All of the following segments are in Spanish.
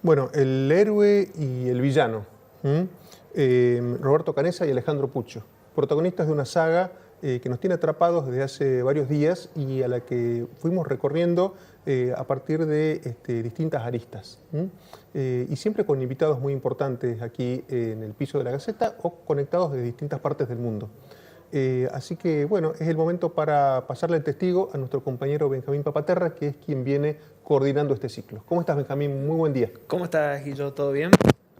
Bueno, el héroe y el villano, ¿m? Roberto Canessa y Alejandro Puccio, protagonistas de una saga que nos tiene atrapados desde hace varios días y a la que fuimos recorriendo a partir de distintas aristas. ¿M? Y siempre con invitados muy importantes aquí en el piso de la Gaceta o conectados de distintas partes del mundo. Así que, bueno, es el momento para pasarle el testigo a nuestro compañero Benjamín Papaterra, que es quien viene coordinando este ciclo. ¿Cómo estás, Benjamín? Muy buen día. ¿Cómo estás, Guillo? ¿Todo bien?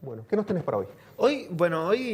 Bueno, ¿qué nos tenés para hoy? Hoy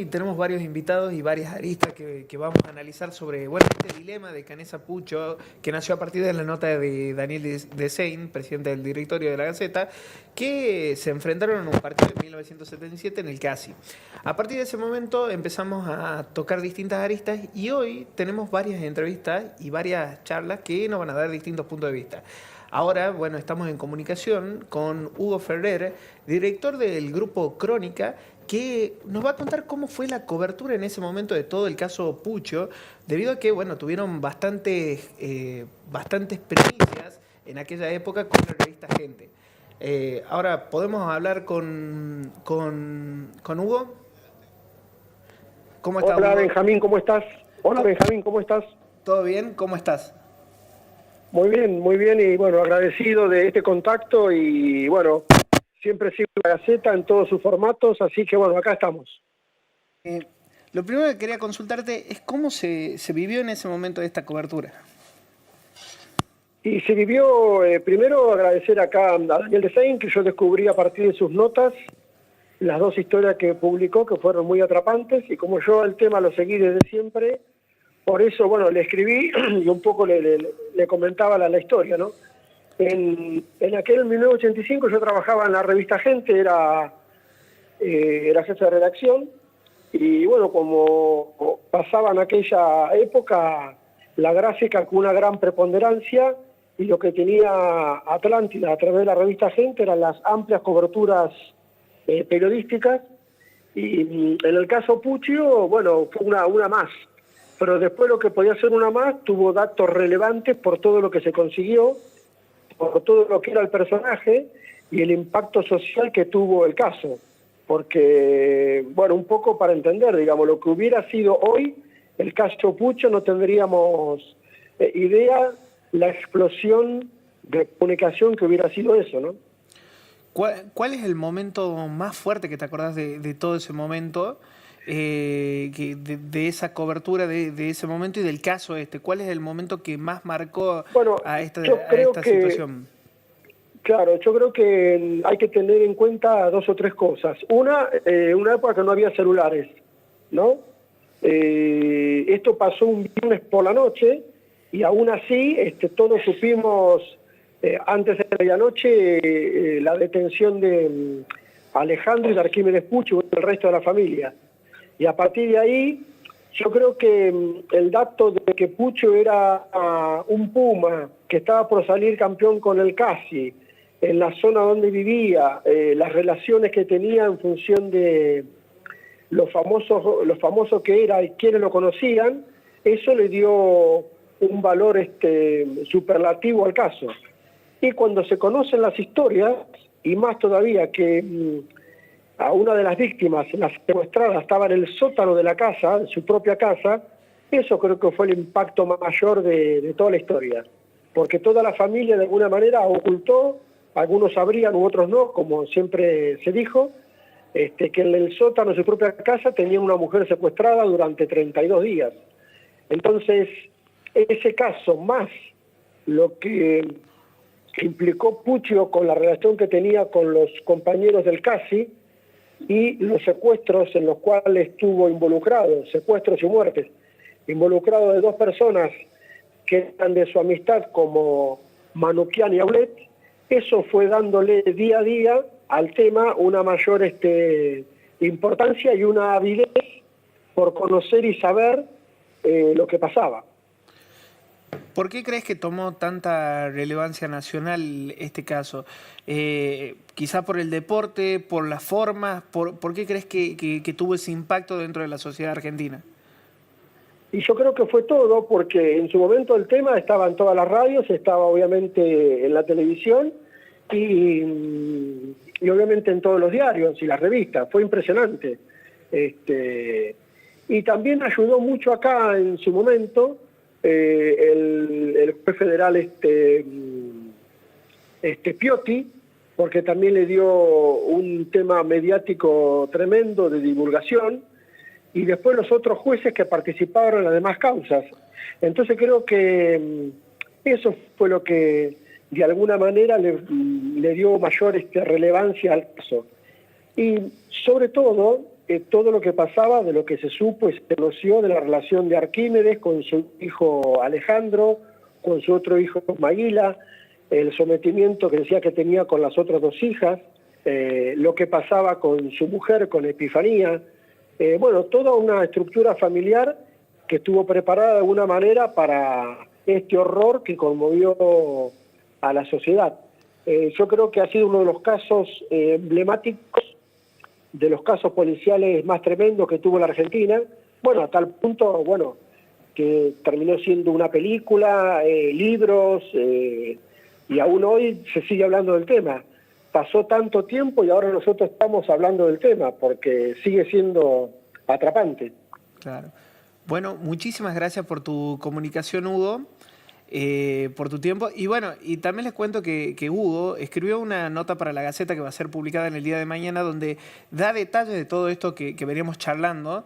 tenemos varios invitados y varias aristas que vamos a analizar sobre, este dilema de Canessa Puccio, que nació a partir de la nota de Daniel Desein, presidente del directorio de la Gaceta, que se enfrentaron en un partido en 1977 en el CASI. A partir de ese momento empezamos a tocar distintas aristas y hoy tenemos varias entrevistas y varias charlas que nos van a dar distintos puntos de vista. Ahora, estamos en comunicación con Hugo Ferrer, director del grupo Crónica, que nos va a contar cómo fue la cobertura en ese momento de todo el caso Puccio, debido a que, tuvieron bastantes primicias en aquella época con la revista Gente. Ahora, ¿podemos hablar con Hugo? ¿Cómo estás, Hola Hugo? Benjamín, ¿cómo estás? Hola Benjamín, ¿cómo estás? ¿Todo bien? ¿Cómo estás? Muy bien y bueno, agradecido de este contacto y bueno, siempre sigo la Gaceta en todos sus formatos, así que bueno, acá estamos. Lo primero que quería consultarte es cómo se vivió en ese momento de esta cobertura. Y se vivió, primero agradecer acá a Daniel Desein, que yo descubrí a partir de sus notas las dos historias que publicó, que fueron muy atrapantes, y como yo el tema lo seguí desde siempre, por eso, bueno, le escribí y un poco le comentaba la historia, ¿no? En aquel 1985 yo trabajaba en la revista Gente, era jefe de redacción, y bueno, como pasaba en aquella época la gráfica con una gran preponderancia, y lo que tenía Atlántida a través de la revista Gente eran las amplias coberturas periodísticas, y en el caso Puccio, bueno, fue una más. Pero después lo que podía ser una más tuvo datos relevantes por todo lo que se consiguió, por todo lo que era el personaje y el impacto social que tuvo el caso. Porque, bueno, un poco para entender, digamos, lo que hubiera sido hoy el caso Puccio, no tendríamos idea la explosión de comunicación que hubiera sido eso, ¿no? ¿Cuál es el momento más fuerte que te acordás de todo ese momento? De esa cobertura de ese momento y del caso este. ¿Cuál es el momento que más marcó Bueno, a esta situación? Claro, yo creo que hay que tener en cuenta dos o tres cosas. Una época que no había celulares, ¿no? Esto pasó un viernes por la noche y aún así todos supimos antes de medianoche la detención de Alejandro y de Arquímedes Puccio y el resto de la familia. Y a partir de ahí, yo creo que el dato de que Puccio era un puma, que estaba por salir campeón con el CASI, en la zona donde vivía, las relaciones que tenía en función de lo famoso que era y quienes lo conocían, eso le dio un valor superlativo al caso. Y cuando se conocen las historias, y más todavía que a una de las víctimas, la secuestrada, estaba en el sótano de la casa, en su propia casa, eso creo que fue el impacto mayor de toda la historia. Porque toda la familia de alguna manera ocultó, algunos sabrían u otros no, como siempre se dijo, que en el sótano de su propia casa tenía una mujer secuestrada durante 32 días. Entonces, ese caso más lo que implicó Puccio con la relación que tenía con los compañeros del CASI, y los secuestros en los cuales estuvo involucrado, secuestros y muertes, involucrado de dos personas que eran de su amistad como Manoukian y Aulet, eso fue dándole día a día al tema una mayor importancia y una avidez por conocer y saber lo que pasaba. ¿Por qué crees que tomó tanta relevancia nacional este caso? Quizá por el deporte, por las formas, ¿por qué crees que tuvo ese impacto dentro de la sociedad argentina? Y yo creo que fue todo, porque en su momento el tema estaba en todas las radios, estaba obviamente en la televisión, y y obviamente en todos los diarios y las revistas, fue impresionante. Y también ayudó mucho acá en su momento el juez federal Piotti, porque también le dio un tema mediático tremendo de divulgación, y después los otros jueces que participaron en las demás causas. Entonces creo que eso fue lo que de alguna manera le dio mayor relevancia al caso. Y sobre todo, todo lo que pasaba, de lo que se supo y se conoció de la relación de Arquímedes con su hijo Alejandro, con su otro hijo Maguila, el sometimiento que decía que tenía con las otras dos hijas, lo que pasaba con su mujer, con Epifanía, toda una estructura familiar que estuvo preparada de alguna manera para este horror que conmovió a la sociedad. Yo creo que ha sido uno de los casos emblemáticos, de los casos policiales más tremendos que tuvo la Argentina, a tal punto, que terminó siendo una película, libros, y aún hoy se sigue hablando del tema. Pasó tanto tiempo y ahora nosotros estamos hablando del tema, porque sigue siendo atrapante. Claro. Bueno, muchísimas gracias por tu comunicación, Hugo, por tu tiempo. Y también les cuento que Hugo escribió una nota para la Gaceta que va a ser publicada en el día de mañana, donde da detalles de todo esto que veníamos charlando.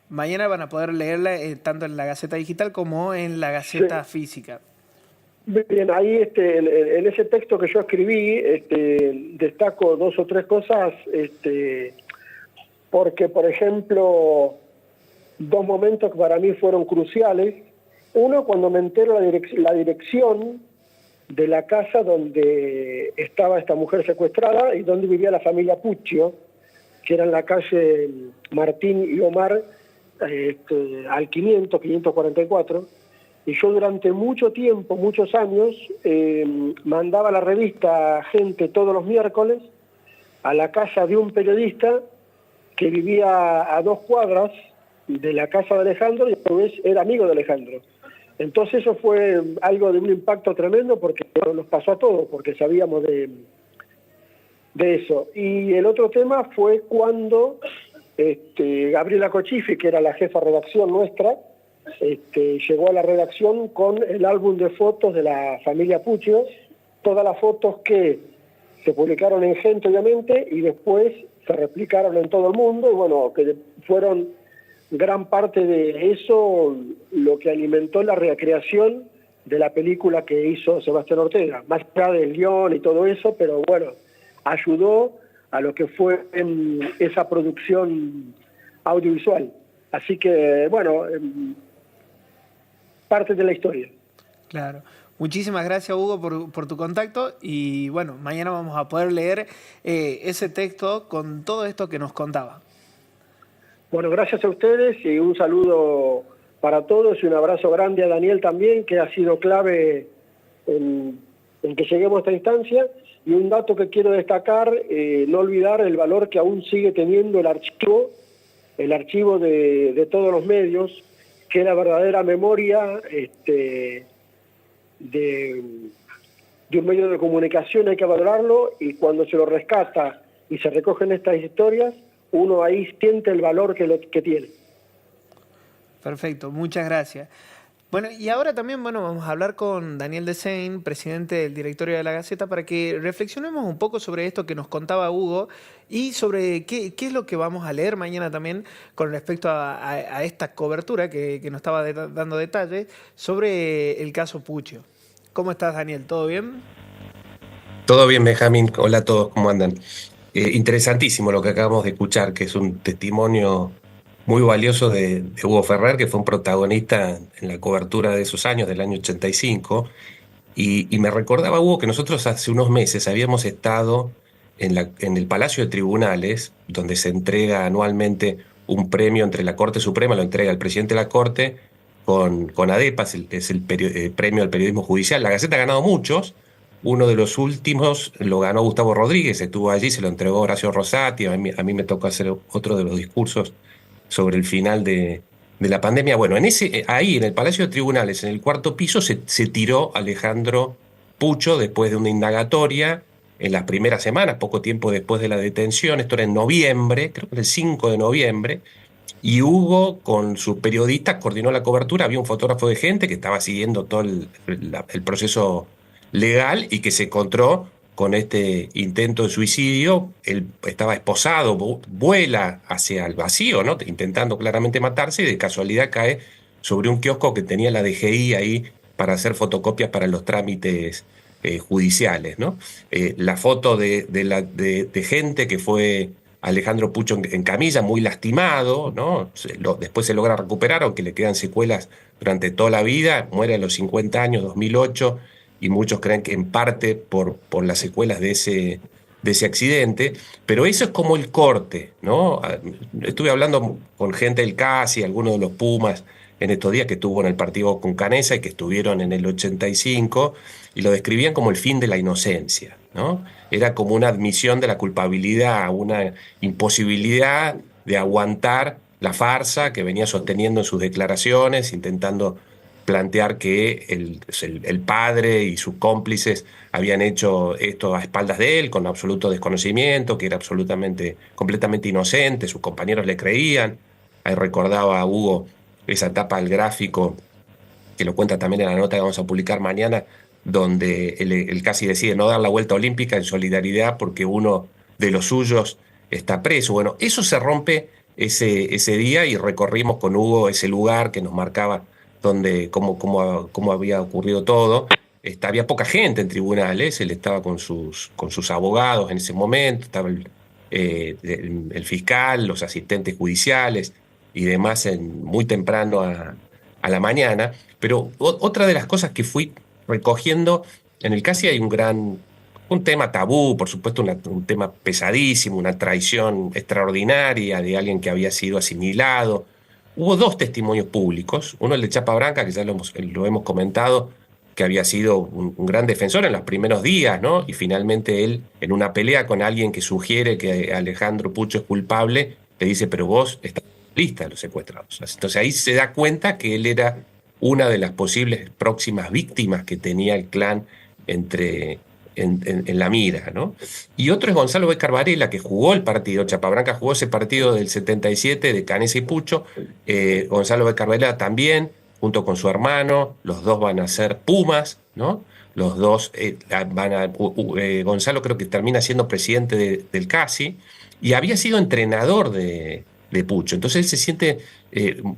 Mañana van a poder leerla tanto en la Gaceta digital como en la Gaceta física. Bien, ahí en ese texto que yo escribí destaco dos o tres cosas, porque, por ejemplo, dos momentos que para mí fueron cruciales. Uno, cuando me entero la dirección de la casa donde estaba esta mujer secuestrada y donde vivía la familia Puccio, que era en la calle Martín y Omar, al 544, y yo durante mucho tiempo, muchos años, mandaba a la revista gente todos los miércoles a la casa de un periodista que vivía a 2 cuadras de la casa de Alejandro y a su vez era amigo de Alejandro. Entonces eso fue algo de un impacto tremendo, porque nos pasó a todos, porque sabíamos de eso. Y el otro tema fue cuando Gabriela Cochifi, que era la jefa de redacción nuestra, llegó a la redacción con el álbum de fotos de la familia Puccio, todas las fotos que se publicaron en Gente, obviamente, y después se replicaron en todo el mundo, y que fueron gran parte de eso lo que alimentó la recreación de la película que hizo Sebastián Ortega, más allá del guión y todo eso, pero ayudó a lo que fue esa producción audiovisual. Así que, parte de la historia. Claro. Muchísimas gracias, Hugo, por tu contacto, y mañana vamos a poder leer ese texto con todo esto que nos contaba. Gracias a ustedes y un saludo para todos y un abrazo grande a Daniel también, que ha sido clave en que lleguemos a esta instancia. Y un dato que quiero destacar, no olvidar el valor que aún sigue teniendo el archivo de todos los medios, que es la verdadera memoria de un medio de comunicación. Hay que valorarlo, y cuando se lo rescata y se recogen estas historias, uno ahí siente el valor que tiene. Perfecto, muchas gracias. Y ahora también vamos a hablar con Daniel Desein, presidente del directorio de la Gaceta, para que reflexionemos un poco sobre esto que nos contaba Hugo y sobre qué es lo que vamos a leer mañana también con respecto a esta cobertura que nos estaba dando detalles sobre el caso Puccio. ¿Cómo estás, Daniel? ¿Todo bien? Todo bien, Benjamín. Hola a todos, ¿cómo andan? Interesantísimo lo que acabamos de escuchar, que es un testimonio muy valioso de Hugo Ferrer, que fue un protagonista en la cobertura de esos años, del año 85, y me recordaba, Hugo, que nosotros hace unos meses habíamos estado en el Palacio de Tribunales, donde se entrega anualmente un premio entre la Corte Suprema, lo entrega el presidente de la Corte, con ADEPA, es el premio al periodismo judicial. La Gaceta ha ganado muchos. Uno de los últimos lo ganó Gustavo Rodríguez, estuvo allí, se lo entregó Horacio Rosati, a mí me tocó hacer otro de los discursos sobre el final de la pandemia. Ahí en el Palacio de Tribunales, en el 4º piso, se tiró Alejandro Puccio después de una indagatoria en las primeras semanas, poco tiempo después de la detención. Esto era en noviembre, creo que era el 5 de noviembre. Y Hugo, con sus periodistas, coordinó la cobertura. Había un fotógrafo de gente que estaba siguiendo todo el proceso legal y que se encontró con este intento de suicidio. Él estaba esposado, vuela hacia el vacío, ¿no? Intentando claramente matarse, y de casualidad cae sobre un kiosco que tenía la DGI ahí para hacer fotocopias para los trámites judiciales, ¿no? La foto de gente que fue Alejandro Pucho en camilla, muy lastimado, ¿no? Después se logra recuperar, aunque le quedan secuelas durante toda la vida. Muere a los 50 años, 2008, y muchos creen que en parte por las secuelas de ese accidente. Pero eso es como el corte, ¿no? Estuve hablando con gente del CASI, algunos de los Pumas, en estos días, que estuvo en el partido con Canesa y que estuvieron en el 85, y lo describían como el fin de la inocencia, ¿no? Era como una admisión de la culpabilidad, una imposibilidad de aguantar la farsa que venía sosteniendo en sus declaraciones, intentando plantear que el padre y sus cómplices habían hecho esto a espaldas de él, con absoluto desconocimiento, que era completamente inocente, sus compañeros le creían. Ahí recordaba a Hugo esa etapa del gráfico, que lo cuenta también en la nota que vamos a publicar mañana, donde él casi decide no dar la vuelta olímpica en solidaridad porque uno de los suyos está preso. Bueno, eso se rompe ese día, y recorrimos con Hugo ese lugar que nos marcaba cómo había ocurrido todo. Había poca gente en tribunales, él estaba con sus abogados en ese momento, estaba el fiscal, los asistentes judiciales y demás muy temprano a la mañana. Pero otra de las cosas que fui recogiendo, en el CASI hay un tema tabú, por supuesto, un tema pesadísimo, una traición extraordinaria de alguien que había sido asimilado. Hubo dos testimonios públicos, uno el de Chapa Branca, que ya lo hemos comentado, que había sido un gran defensor en los primeros días, ¿no? Y finalmente él, en una pelea con alguien que sugiere que Alejandro Pucho es culpable, le dice: pero vos estás en la lista de los secuestrados. Entonces ahí se da cuenta que él era una de las posibles próximas víctimas que tenía el clan en la mira, ¿no? Y otro es Gonzalo Bécar Varela, que jugó el partido. Chapa Branca jugó ese partido del 77 de Canesa y Pucho. Gonzalo Bécar Varela también, junto con su hermano. Los dos van a ser Pumas, ¿no? Los dos Gonzalo creo que termina siendo presidente del CASI, y había sido entrenador de Pucho. Entonces él se siente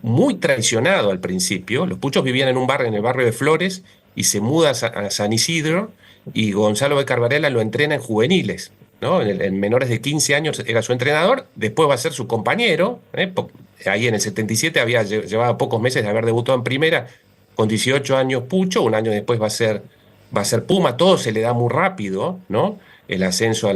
muy traicionado al principio. Los Puchos vivían en el barrio de Flores, y se muda a San Isidro, y Gonzalo Bécar Varela lo entrena en juveniles, ¿no? En menores de 15 años era su entrenador, después va a ser su compañero. Ahí en el 77 llevaba pocos meses de haber debutado en primera, con 18 años Pucho, un año después va a ser Puma. Todo se le da muy rápido, ¿no? El ascenso a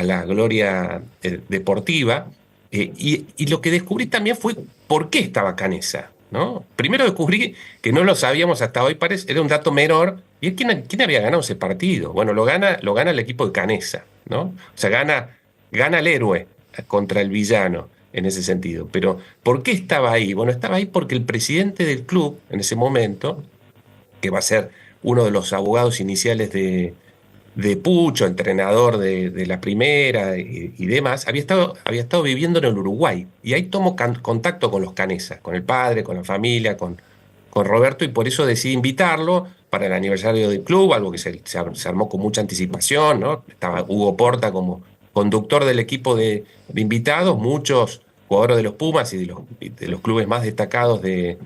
la gloria deportiva. Y lo que descubrí también fue por qué estaba Canesa, ¿no? Primero descubrí que no lo sabíamos hasta hoy, era un dato menor, y es quién había ganado ese partido. Bueno, lo gana el equipo de Canesa, ¿no? O sea, gana el héroe contra el villano en ese sentido. Pero ¿por qué estaba ahí? Bueno, estaba ahí porque el presidente del club en ese momento, que va a ser uno de los abogados iniciales de Pucho, entrenador de la primera y demás, había estado viviendo en el Uruguay. Y ahí tomó contacto con los Canesa, con el padre, con la familia, con Roberto, y por eso decidí invitarlo para el aniversario del club, algo que se armó con mucha anticipación, ¿no? Estaba Hugo Porta como conductor del equipo de invitados, muchos jugadores de los Pumas y de los clubes más destacados de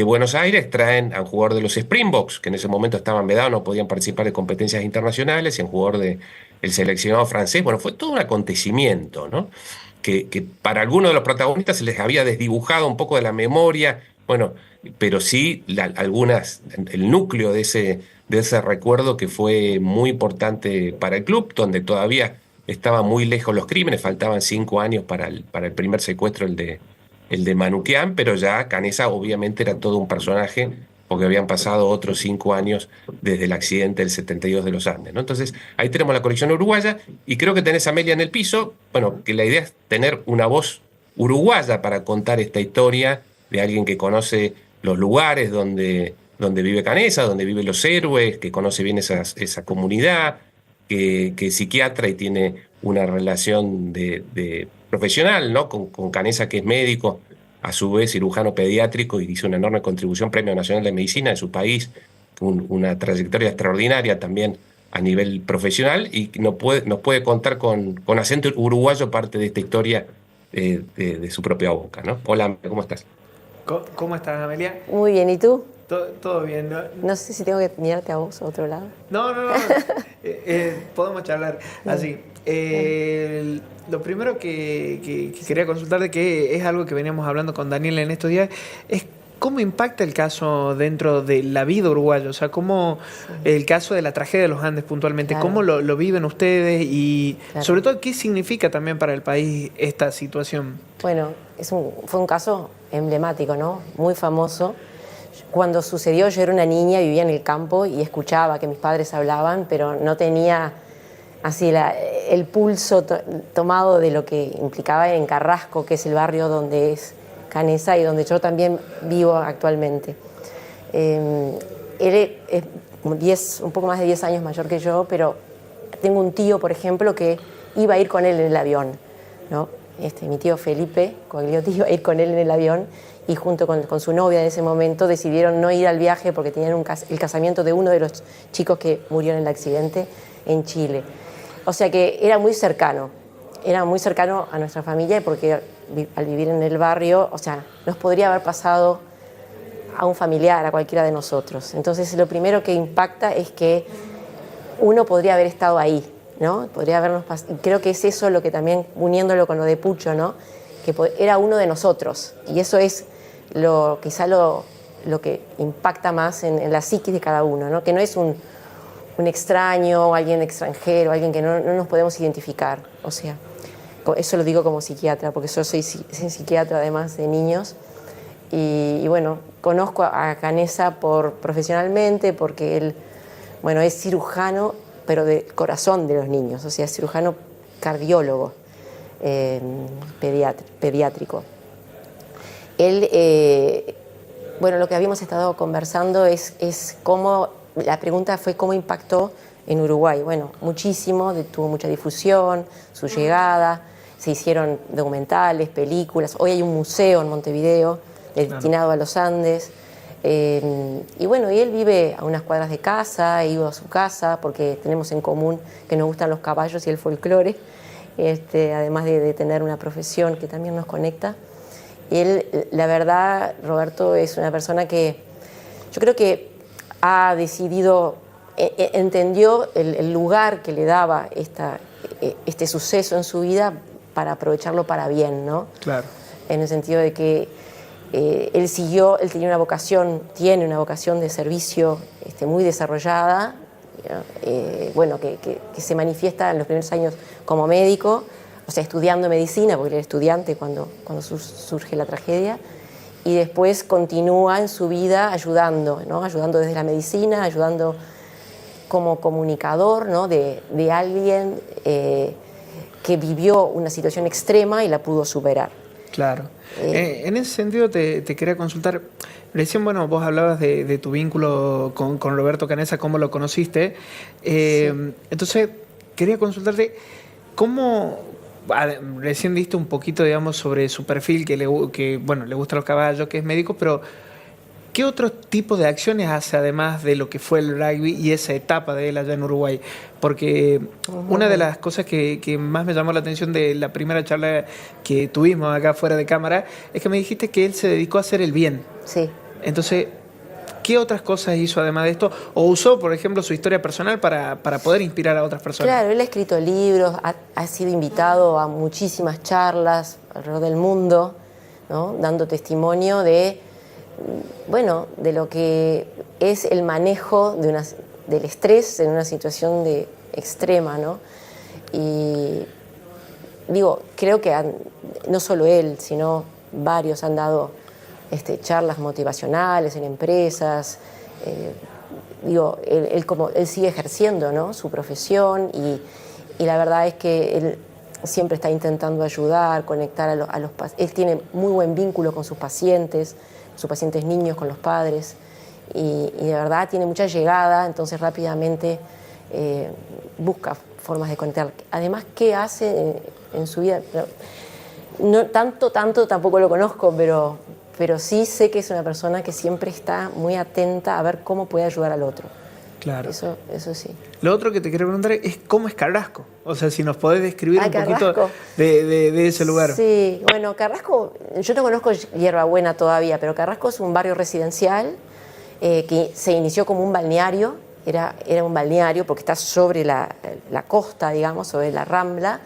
Buenos Aires traen a un jugador de los Springboks, que en ese momento estaban vedados, no podían participar de competencias internacionales, y un jugador del seleccionado francés. Bueno, fue todo un acontecimiento, ¿no? Que para algunos de los protagonistas se les había desdibujado un poco de la memoria, bueno, pero sí el núcleo de ese recuerdo, que fue muy importante para el club, donde todavía estaban muy lejos los crímenes, faltaban 5 años para el primer secuestro, el de Manuquián, pero ya Canesa obviamente era todo un personaje, porque habían pasado otros 5 años desde el accidente del 72 de los Andes, ¿no? Entonces, ahí tenemos la colección uruguaya, y creo que tenés a Amelia en el piso. Bueno, que la idea es tener una voz uruguaya para contar esta historia de alguien que conoce los lugares donde vive Canesa, donde viven los héroes, que conoce bien esa comunidad, que es psiquiatra y tiene una relación de profesional, ¿no? Con Canessa, que es médico, a su vez cirujano pediátrico, y hizo una enorme contribución, Premio Nacional de Medicina de su país, una trayectoria extraordinaria también a nivel profesional, y nos puede contar con acento uruguayo parte de esta historia de su propia boca, ¿no? Hola, ¿cómo estás? ¿Cómo estás, Amelia? Muy bien, ¿y tú? Todo bien, ¿no? No sé si tengo que mirarte a vos a otro lado. No. Podemos charlar así. Lo primero que quería consultarte, que es algo que veníamos hablando con Daniel en estos días, es cómo impacta el caso dentro de la vida uruguaya. O sea, cómo el caso de la tragedia de los Andes puntualmente, Claro. cómo lo viven ustedes y Claro. sobre todo qué significa también para el país esta situación. Bueno, fue un caso emblemático, ¿no? Muy famoso. Cuando sucedió, yo era una niña, vivía en el campo y escuchaba que mis padres hablaban, pero no tenía así el pulso tomado de lo que implicaba en Carrasco, que es el barrio donde es Canessa y donde yo también vivo actualmente. Él es un poco más de 10 años mayor que yo, pero tengo un tío, por ejemplo, que iba a ir con él en el avión, ¿no? Mi tío Felipe Cogliotti iba a ir con él en el avión, y junto con su novia en ese momento decidieron no ir al viaje porque tenían el casamiento de uno de los chicos que murió en el accidente en Chile. O sea que era muy cercano a nuestra familia, porque al vivir en el barrio, o sea, nos podría haber pasado a un familiar, a cualquiera de nosotros. Entonces lo primero que impacta es que uno podría haber estado ahí, ¿no? Podría habernos pasado. Creo que es eso lo que también, uniéndolo con lo de Pucho, ¿no? Que era uno de nosotros. Y eso es quizá lo que impacta más en la psiquis de cada uno, ¿no? Que no es un extraño, alguien extranjero, alguien que no nos podemos identificar. O sea, eso lo digo como psiquiatra, porque yo soy psiquiatra además de niños. Y bueno, conozco a Canessa profesionalmente, porque él, bueno, es cirujano, pero del corazón de los niños, o sea, es cirujano cardiólogo pediátrico. Él, bueno, lo que habíamos estado conversando es cómo, la pregunta fue cómo impactó en Uruguay. Bueno, muchísimo, tuvo mucha difusión, su llegada, se hicieron documentales, películas. Hoy hay un museo en Montevideo destinado a los Andes. Y bueno, y él vive a unas cuadras de casa, he ido a su casa porque tenemos en común que nos gustan los caballos y el folclore, además de tener una profesión que también nos conecta. Y él, la verdad, Roberto, es una persona que yo creo que ha decidido, entendió el lugar que le daba este suceso en su vida para aprovecharlo para bien, ¿no? Claro. En el sentido de que él tenía una vocación, tiene una vocación de servicio muy desarrollada, bueno, que se manifiesta en los primeros años como médico, o sea, estudiando medicina, porque él era estudiante cuando surge la tragedia, y después continúa en su vida ayudando, ¿no? Ayudando desde la medicina, ayudando como comunicador, ¿no? de alguien que vivió una situación extrema y la pudo superar. Claro. En ese sentido te quería consultar. Recién, bueno, vos hablabas de tu vínculo con Roberto Canessa, cómo lo conociste. Sí. Entonces, quería consultarte cómo. Recién diste un poquito, digamos, sobre su perfil, que le gustan los caballos, que es médico, pero ¿qué otro tipo de acciones hace además de lo que fue el rugby y esa etapa de él allá en Uruguay? Porque una de las cosas que más me llamó la atención de la primera charla que tuvimos acá fuera de cámara es que me dijiste que él se dedicó a hacer el bien. Sí. Entonces, ¿qué otras cosas hizo además de esto? ¿O usó, por ejemplo, su historia personal para poder inspirar a otras personas? Claro, él ha escrito libros, ha sido invitado a muchísimas charlas alrededor del mundo, ¿no? Dando testimonio de lo que es el manejo del estrés en una situación extrema, ¿no? Y digo, creo que no solo él, sino varios han dado charlas motivacionales en empresas. Él sigue ejerciendo, ¿no? Su profesión, y la verdad es que él siempre está intentando ayudar, conectar a los pacientes. Él tiene muy buen vínculo con sus pacientes niños, con los padres, y de verdad tiene mucha llegada, entonces rápidamente busca formas de conectar. Además, ¿qué hace en su vida? No tanto tampoco lo conozco, pero sí sé que es una persona que siempre está muy atenta a ver cómo puede ayudar al otro. Claro. Eso sí. Lo otro que te quiero preguntar es cómo es Carrasco. O sea, si nos podés describir un poquito Carrasco. de ese lugar. Sí, bueno, Carrasco, yo no conozco Hierbabuena todavía, pero Carrasco es un barrio residencial que se inició como un balneario. Era un balneario porque está sobre la costa, digamos, sobre la Rambla.